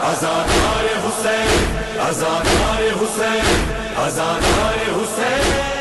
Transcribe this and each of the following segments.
अज़ादार हुसैन, अज़ादार हुसैन, अज़ादार हुसैन।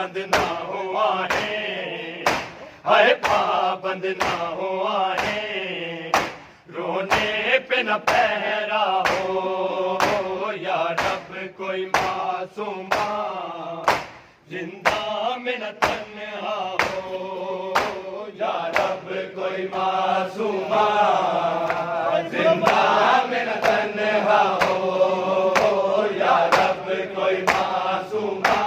पाबंद ना हुआ है, हाय पाबंद ना हुआ है, रोने पे न पहरा हो या रब कोई मासूमा, जिंदा में न तन्हा हो या रब कोई मासूमा, जिंदा में न तन्हा हो या रब कोई मासूमा,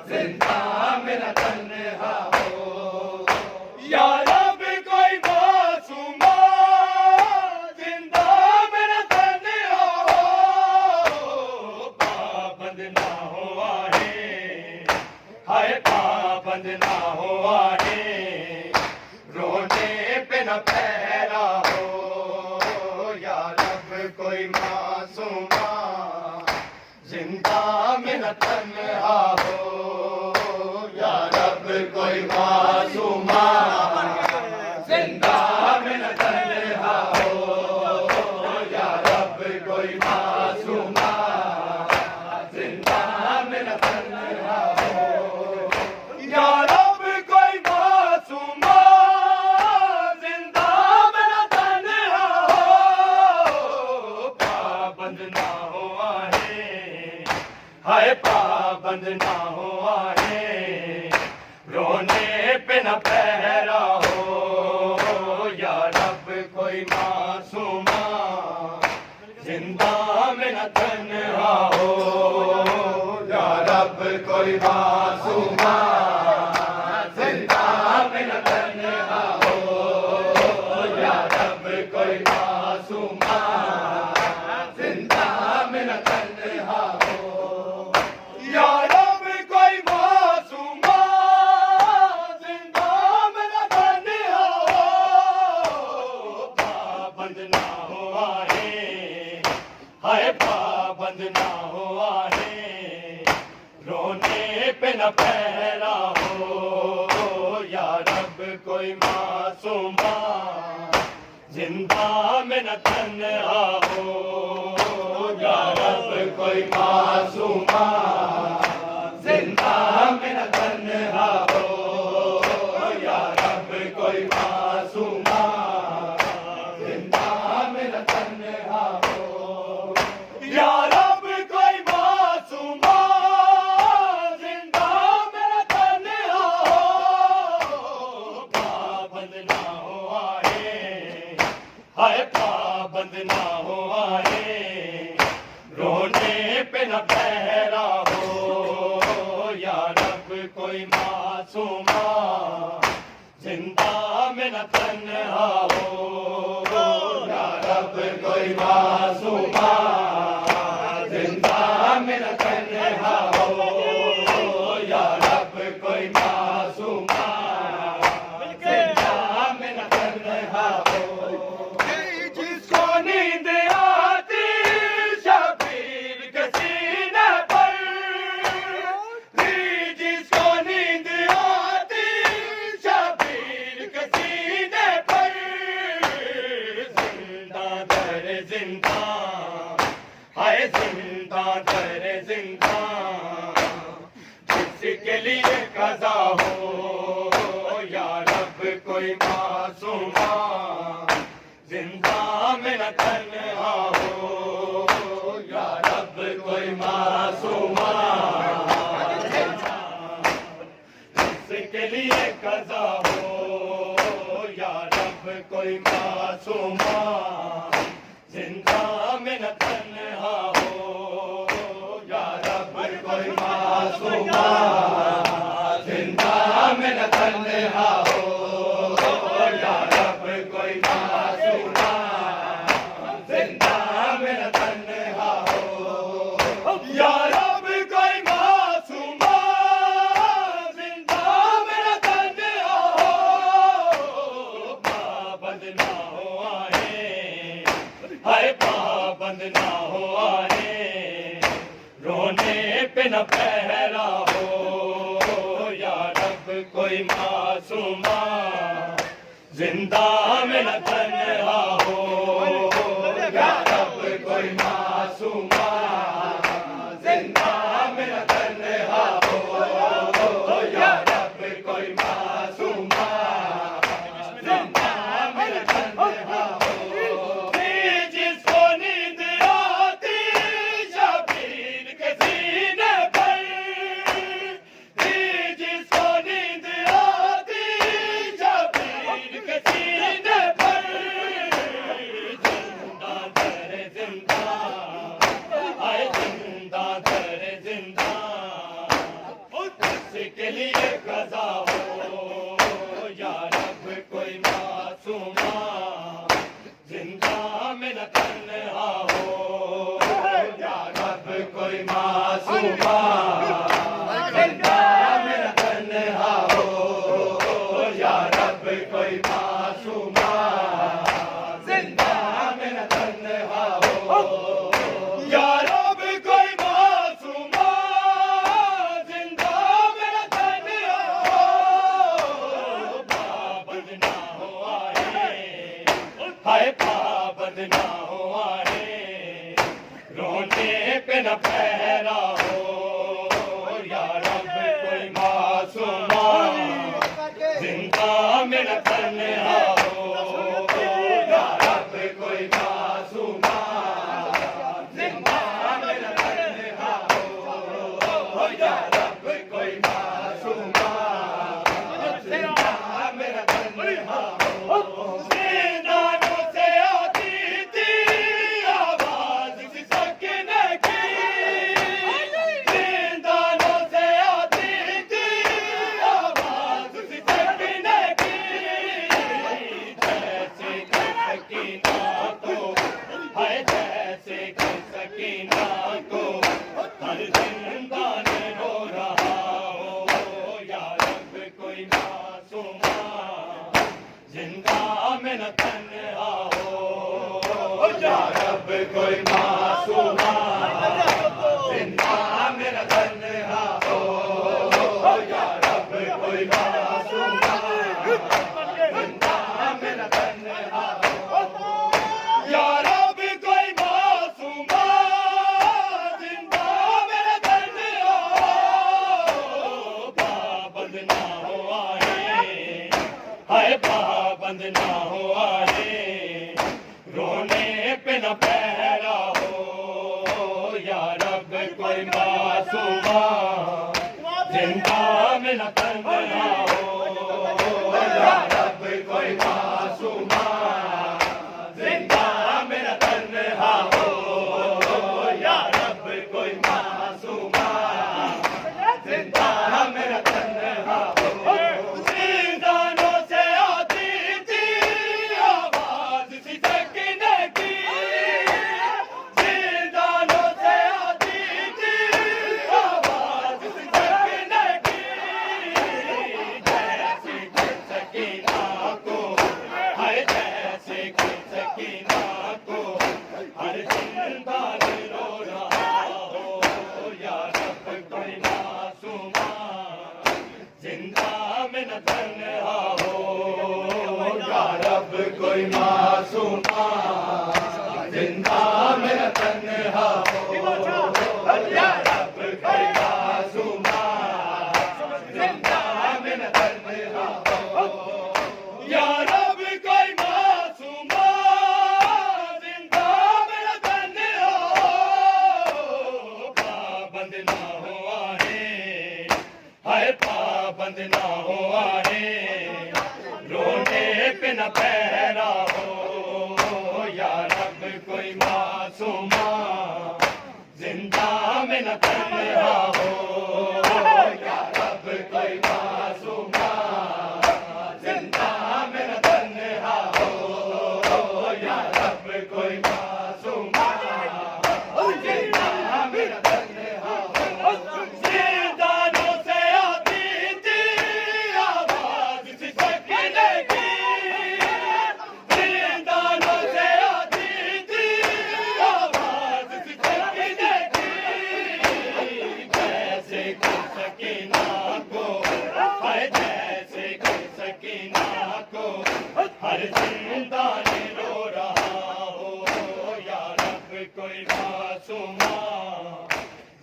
जिंदा में न तन्हा हो या रब कोई मासूमा, जिंदा में न तन्हा हो, पाबंद ना हुआ है, हाय पाबंद ना हुआ है, रोने पे न पहरा हो या रब कोई मासूमा, जिंदा में न तन्हा हो या रब कोई मासूमा, जिंदा में न तन्हा हो या रब कोई मासूमा, जिंदा में न तन्हा हो या रब कोई मासूमा, जिंदा में न तन्हा हो, पाबंद ना हुआ है, हाय पाबंद ना हुआ है, रोने पे न पहरा हो या रब कोई मासूमा, जिंदा में न तन्हा हो या रब कोई मासूमा, जिंदा में न तन्हा हो या रब कोई मासूमा, जिंदा में न तन्हा हो या रब कोई मासूमा, जिंदा में न तन्हा हो, पाबंद ना हुआ है, हाय पाबंद ना हुआ है, रोने पे न पहरा हो या रब कोई मासूमा, जिंदा में न तन्हा हो या रब कोई मासूमा, जिंदा में न तन्हा हो या रब कोई मासूमा, जिंदा में न तन्हा हो या रब कोई मासूमा, जिंदा में न तन्हा हो, पाबंद ना हुआ है, हाय पाबंद ना हुआ है, रोने पे न पहरा हो या रब कोई मासूमा, जिंदा में न तन्हा हो या रब कोई मासूमा, जिंदा में न तन्हा हो या रब कोई मासूमा, जिंदा में न तन्हा हो, जिसको नींद आती शबीर के सीने पर, जिसको नींद आती शबीर के सीने पर, जिंदा दर जिंदा, हाय जिंदा दर जिंदा, जिसके लिए कज़ा हो या रब कोई मासूमा, जिंदा में न तन्हा हो या रब कोई मासूमा, जिसके लिए कज़ा हो या रब कोई मासूमा, जिंदा में न तन्हा हो या रब कोई मासूमा, जिंदा में न तन्हा हो या रब कोई मासूमा, जिंदा में न तन्हा हो या रब कोई मासूमा, जिंदा में न तन्हा हो, पाबंद ना हुआ है, हाय पाबंद ना हुआ है, रोने पे न पहरा हो या रब कोई मासूमा, जिंदा में न तन्हा हो या रब कोई मासूमा, जिंदा में न तन्हा हो मासूमा जिंदा मेरा तन्हा हो या रब कोई मासूमा जिंदा मेरा तन्हा हो या रब कोई मासूमा जिंदा मेरा तन्हा हो पाबंद ना हो आए हाय पाबंद ना हो आए रोने पे न पहरा हो या रब कोई मासूमा जिंदा मेरा तन्हा हो या रब कोई मासूमा जिंदा मेरा तन्हा हो या रब कोई मासूमा जिंदा मेरा तन्हा हो ज़िंदानों से आती थी आवाज़ सिसकने की ज़िंदानों से आती थी आवाज़ सिसकने की जैसे कि सकीना को हाय जैसे कि सकीना को हर जिंदान रो रहा हो या रब कोई मासूमा जिंदा में न तन्हा हो या रब कोई मासूमा जिंदा में न तन्हा हो या रब कोई मासूमा जिंदा में न तन्हा हो या रब कोई मासूमा जिंदा में न तन्हा हो पाबंद ना हो आए हाय पाबंद ना हो आए रोने पे न पहरा हो या रब कोई मासूमा जिंदा में न तन्हा हो या रब कोई मासूमा जिंदा में न तन्हा हो या रब कोई मासूमा जिंदा में न तन्हा हो ज़िंदानों से आती थी आवाज़ सिसकने की ज़िंदानों से आती थी आवाज़ सिसकने की जैसे कि सकीना को हाय जैसे कि सकीना को हर जिंदान रो रहा हो या रब कोई मासूमा जिंदा में न तन्हा हो या रब कोई मासूमा जिंदा में न तन्हा हो या रब कोई मासूमा जिंदा में न तन्हा हो या रब कोई मासूमा जिंदा में न तन्हा हो पाबंद ना हो आए हाय पाबंद ना हो आए रोने पे न पहरा हो या रब कोई मासूमा जिंदा में न तन्हा हो या रब कोई मासूमा जिंदा में न तन्हा हो या रब कोई मासूमा जिंदा में न तन्हा हो ज़िंदानों से आती थी आवाज़ सिसकने की ज़िंदानों से आती थी आवाज़ सिसकने की जैसे कि सकीना को हाय जैसे कि सकीना को हर जिंदान रो रहा हो या रब कोई मासूमा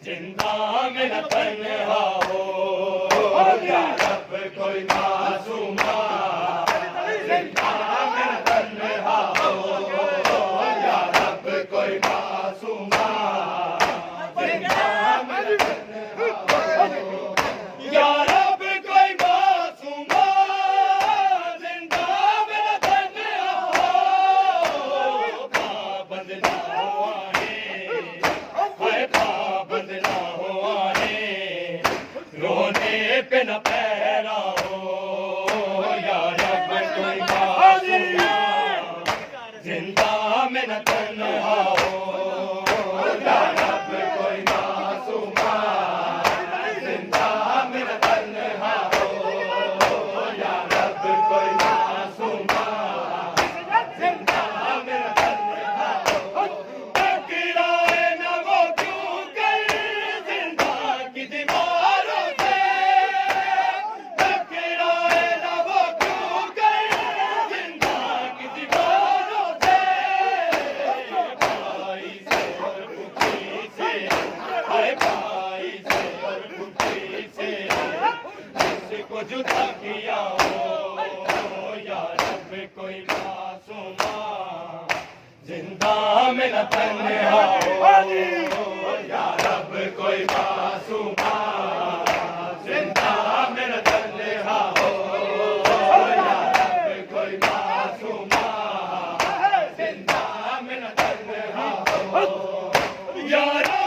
जिंदा में न तन्हा हो या रब कोई मासूमा जिंदा में न तन्हा हो या रब कोई मासूमा जिंदा में न तन्हा हो या रब कोई मासूमा जिंदा में न तन्हा हो पाबंद ना हो आए हाय पाबंद ना हो आए रोने पे न पहरा हो या रब कोई मासूमा जिंदा में न तन्हा हो या रब कोई मासूमा हाय भाई से और पुत्री से जिसको जुदा किया हो या रब कोई मासूमा जिंदा में न तन्हा हो या रब कोई मासूमा जिंदा में न तन्हा हो या रब कोई मासूमा जिंदा में न तन्हा हो या